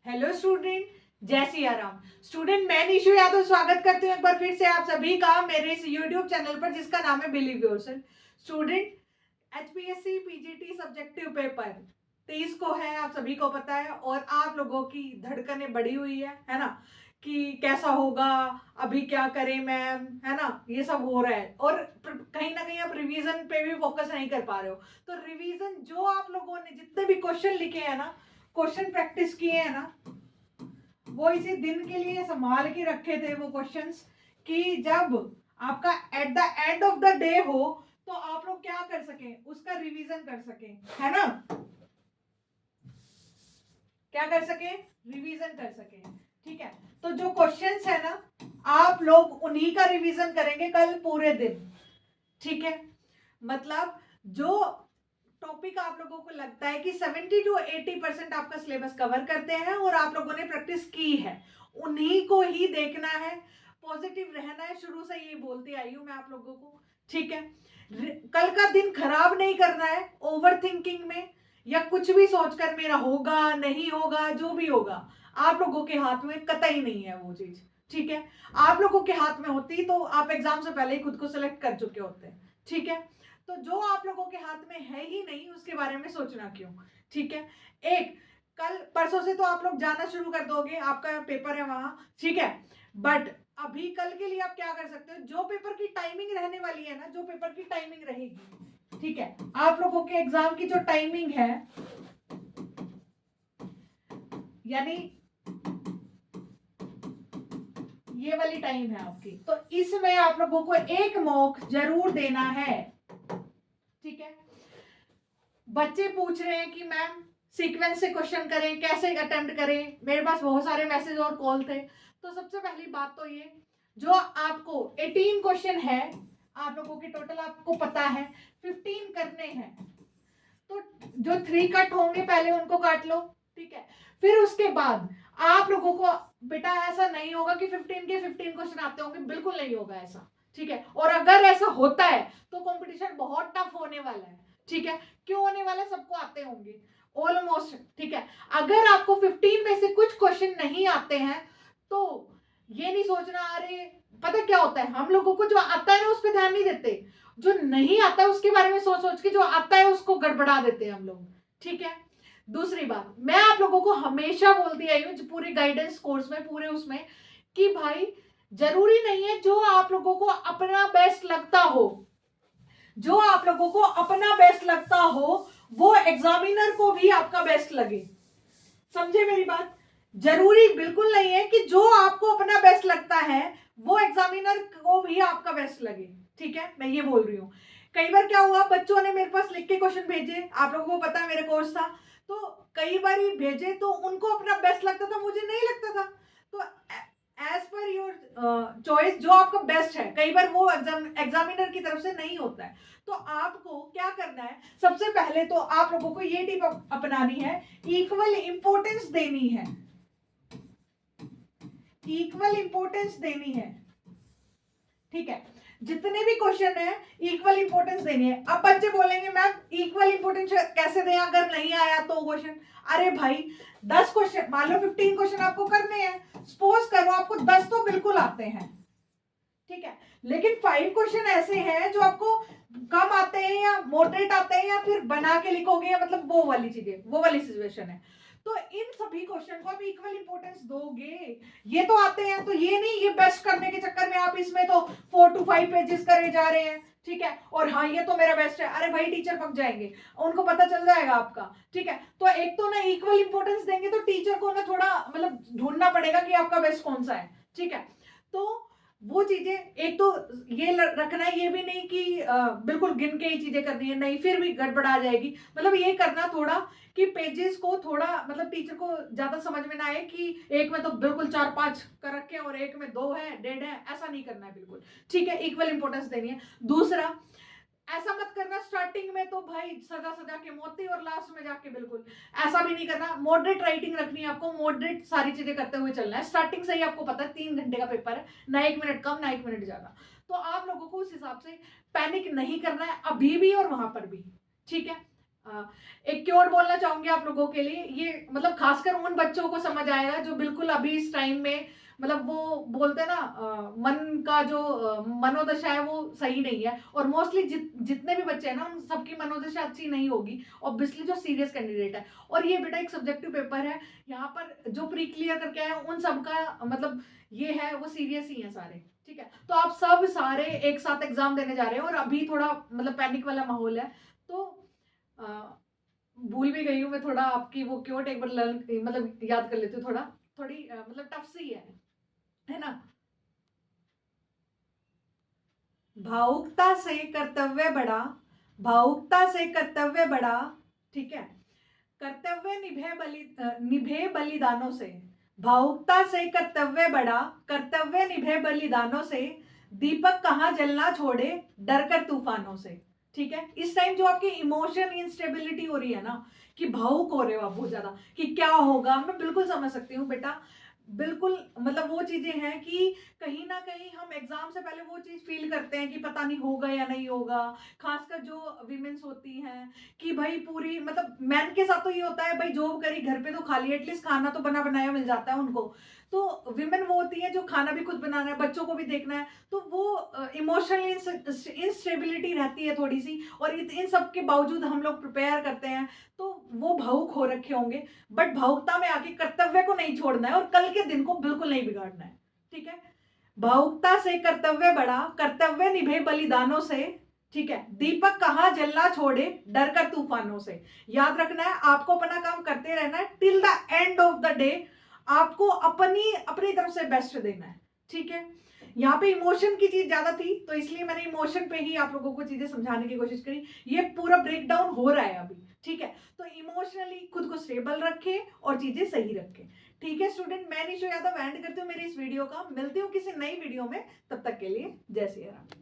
Hello student, जय Siya Ram. Student, मैं निशु यादव स्वागत करती हूँ एक बार फिर से आप सभी का मेरे इस यूट्यूब चैनल पर जिसका नाम है believe yourself. Student, HPSC PGT subjective paper 23 को है, आप सभी को पता है। और आप लोगों की धड़कनें बढ़ी हुई है ना, कि कैसा होगा, अभी क्या करें मैम, है ना, ये सब हो रहा है। और कहीं ना कहीं आप रिवीजन पे भी फोकस नहीं कर पा रहे हो। तो रिवीजन जो आप लोगों ने जितने भी क्वेश्चन लिखे हैं ना, क्वेश्चन प्रैक्टिस किए हैं ना, वो इसी दिन के लिए संभाल के रखे थे वो क्वेश्चंस, कि जब आपका at the end of the day हो तो आप लोग क्या कर सकें, उसका रिवीजन कर सकें, है ना, क्या कर सकें, रिवीजन कर सकें। ठीक है, तो जो क्वेश्चंस है ना, आप लोग उन्हीं का रिवीजन करेंगे कल पूरे दिन। ठीक है, मतलब जो टॉपिक आप लोगों को लगता है कि 70 to 80% आपका सिलेबस कवर करते हैं और आप लोगों ने प्रैक्टिस की है, उन्हीं को ही देखना है। पॉजिटिव रहना है, शुरू से ये बोलती आई हूं मैं आप लोगों को। ठीक है, कल का दिन खराब नहीं करना है ओवर थिंकिंग में, या कुछ भी सोचकर मेरा होगा नहीं होगा, जो भी होगा आप लोगों के हाथ में कतई नहीं है वो चीज। ठीक है, आप लोगों के हाथ में होती तो आप एग्जाम से पहले ही खुद को सिलेक्ट कर चुके होते। ठीक है, तो जो आप लोगों के हाथ में है ही नहीं उसके बारे में सोचना क्यों। ठीक है, एक कल परसों से तो आप लोग जाना शुरू कर दोगे, आपका पेपर है वहां। ठीक है, बट अभी कल के लिए आप क्या कर सकते हो, जो पेपर की टाइमिंग रहने वाली है ना, जो पेपर की टाइमिंग रहेगी, ठीक है, आप लोगों के एग्जाम की जो टाइमिंग है, यानी ये वाली टाइम है आपकी, तो इसमें आप लोगों को एक मॉक जरूर देना है। ठीक है, बच्चे पूछ रहे हैं कि मैम सीक्वेंस से क्वेश्चन करें, कैसे अटेम्प्ट करें, मेरे पास बहुत सारे मैसेज और कॉल थे। तो सबसे पहली बात तो ये, जो आपको 18 क्वेश्चन है आप लोगों के टोटल, आपको पता है 15 करने हैं, तो जो 3 कट होंगे पहले उनको काट लो। ठीक है, फिर उसके बाद आप लोगों को, बेटा ऐसा नहीं होगा कि 15 के 15 क्वेश्चन आते होंगे, बिल्कुल नहीं होगा ऐसा। ठीक है, और अगर ऐसा होता है तो कंपटीशन बहुत टफ होने वाला है। ठीक है, क्यों होने वाला, सबको आते होंगे ऑलमोस्ट। ठीक है, अगर आपको 15 में से कुछ क्वेश्चन नहीं आते हैं तो ये नहीं सोचना, अरे पता क्या होता है, हम लोगों को जो आता है ना उस पर ध्यान नहीं देते, जो नहीं आता है उसके बारे में सोच सोच के जो आता है उसको गड़बड़ा देते हैं हम लोग। ठीक है, दूसरी बात मैं आप लोगों को हमेशा बोलती आई हूँ पूरे गाइडेंस कोर्स में, पूरे उसमें, कि भाई जरूरी नहीं है जो आप लोगों को अपना बेस्ट लगता हो, जो आप लोगों को अपना बेस्ट लगता हो वो एग्जामिनर को भी आपका बेस्ट लगे। समझे मेरी बात, जरूरी बिल्कुल नहीं है कि जो आपको अपना बेस्ट लगता है वो एग्जामिनर को भी आपका बेस्ट लगे। ठीक है, मैं ये बोल रही हूँ। कई बार क्या हुआ, बच्चों ने मेरे पास लिख के क्वेश्चन भेजे, आप लोगों को पता है मेरा कोर्स था, तो कई बार ही भेजे तो उनको अपना बेस्ट लगता था, मुझे नहीं लगता था। तो एज पर योर चॉइस, जो आपका बेस्ट है, कई बार वो एग्जामिनर की तरफ से नहीं होता है। तो आपको क्या करना है, सबसे पहले तो आप लोगों को ये टिप अपनानी है, इक्वल इंपॉर्टेंस देनी है, इक्वल इंपॉर्टेंस देनी है। ठीक है, जितने भी क्वेश्चन है इक्वल इंपॉर्टेंस देनी है। अब बच्चे बोलेंगे मैम इक्वल इंपॉर्टेंस कैसे दें अगर नहीं आया तो क्वेश्चन। अरे भाई 10 क्वेश्चन, मान लो 15 क्वेश्चन आपको करने हैं, सपोज करो आपको 10 तो बिल्कुल आते हैं। ठीक है, लेकिन 5 क्वेश्चन ऐसे हैं जो आपको कम आते हैं या मॉडरेट आते हैं या फिर बना के लिखोगे, या मतलब वो वाली चीजें, वो वाली सिचुएशन है। तो इन सभी क्वेश्चन को आप इक्वल इंपॉर्टेंस दोगे। ये तो आते हैं तो ये नहीं, ये बेस्ट करने के चक्कर में आप इसमें तो 4 to 5 पेजेस करे जा रहे हैं। ठीक है, और हाँ ये तो मेरा बेस्ट है, अरे भाई टीचर पक जाएंगे, उनको पता चल जाएगा आपका। ठीक है, तो एक तो ना इक्वल इंपॉर्टेंस देंगे तो टीचर को ना थोड़ा मतलब ढूंढना पड़ेगा कि आपका बेस्ट कौन सा है। ठीक है, तो वो चीजें, एक तो ये रखना है, ये भी नहीं कि बिल्कुल गिन के ही चीजें करनी है, नहीं फिर भी गड़बड़ा जाएगी। मतलब ये करना थोड़ा कि पेजेस को थोड़ा, मतलब टीचर को ज्यादा समझ में ना आए कि एक में तो बिल्कुल 4-5 कर रखे हैं और एक में 2 है, 1.5 है, ऐसा नहीं करना है बिल्कुल। ठीक है, इक्वल इंपॉर्टेंस देनी है। दूसरा, ऐसा मत करना स्टार्टिंग में तो भाई सजा सजा के मोती और लास्ट में जाके बिल्कुल, ऐसा भी नहीं करना। मॉडरेट राइटिंग रखनी है आपको, मॉडरेट सारी चीजें करते हुए चलना है। स्टार्टिंग से ही आपको पता है 3 घंटे का पेपर है, ना 1 मिनट कम ना 1 मिनट ज्यादा, तो आप लोगों को उस हिसाब से पैनिक नहीं करना है अभी भी और वहां पर भी। ठीक है, एक क्योर बोलना चाहूंगी आप लोगों के लिए, ये मतलब खासकर उन बच्चों को समझ आएगा जो बिल्कुल अभी इस टाइम में मतलब वो बोलते हैं ना मन का जो मनोदशा है वो सही नहीं है, और मोस्टली जितने भी बच्चे हैं ना उन सबकी मनोदशा अच्छी नहीं होगी, ऑब्वियसली जो सीरियस कैंडिडेट है। और ये बेटा एक सब्जेक्टिव पेपर है, यहाँ पर जो प्री क्लियर करके आए उन सबका मतलब ये है वो सीरियस ही है सारे, ठीक है। तो आप सब सारे एक साथ एग्जाम देने जा रहे हो और अभी थोड़ा मतलब पैनिक वाला माहौल है, तो भूल भी गई हूँ मैं थोड़ा आपकी वो क्योट एक बार लर्न मतलब याद कर लेती हूँ, थोड़ा थोड़ी मतलब टफ सी है ना। भावुकता से कर्तव्य बड़ा, भावुकता से कर्तव्य बड़ा, ठीक है। कर्तव्य निभे बलिदानों से, भावुकता से कर्तव्य बड़ा, कर्तव्य निभे बलिदानों से, दीपक कहाँ जलना छोड़े डर कर तूफानों से, ठीक है। इस टाइम जो आपकी इमोशन इंस्टेबिलिटी हो रही है ना, कि भावुक हो रहे हो आप बहुत ज्यादा कि क्या होगा, मैं बिल्कुल समझ सकती हूँ बेटा। बिल्कुल मतलब वो चीजें हैं कि कहीं ना कहीं हम एग्जाम से पहले वो चीज फील करते हैं कि पता नहीं होगा या नहीं होगा, खासकर जो विमेन्स होती हैं कि भाई पूरी मतलब मैन के साथ तो ये होता है भाई जॉब करी घर पे तो खाली एटलीस्ट खाना तो बना बनाया मिल जाता है उनको, तो विमेन वो होती है जो खाना भी खुद बनाना है, बच्चों को भी देखना है, तो वो इमोशनल इंस्टेबिलिटी रहती है थोड़ी सी, और इन सब के बावजूद हम लोग प्रिपेयर करते हैं, तो वो भावुक हो रखे होंगे। बट भावुकता में आके कर्तव्य को नहीं छोड़ना है और कल के दिन को बिल्कुल नहीं बिगाड़ना है, ठीक है। भावुकता से कर्तव्य बड़ा, कर्तव्य निभे बलिदानों से, ठीक है। दीपक कहाँ जलना छोड़े डर कर तूफानों से। याद रखना है आपको अपना काम करते रहना है till the end of the day, आपको अपनी अपनी तरफ से बेस्ट देना है, ठीक है। यहाँ पे इमोशन की चीज ज्यादा थी तो इसलिए मैंने इमोशन पे ही आप लोगों को चीजें समझाने की कोशिश करी, ये पूरा ब्रेक डाउन हो रहा है अभी, ठीक है। तो इमोशनली खुद को स्टेबल रखे और चीजें सही रखे, ठीक है स्टूडेंट। मैं निशो यादव एंड करती हूँ मेरी इस वीडियो का, मिलती हूँ किसी नई वीडियो में, तब तक के लिए जय श्री राम।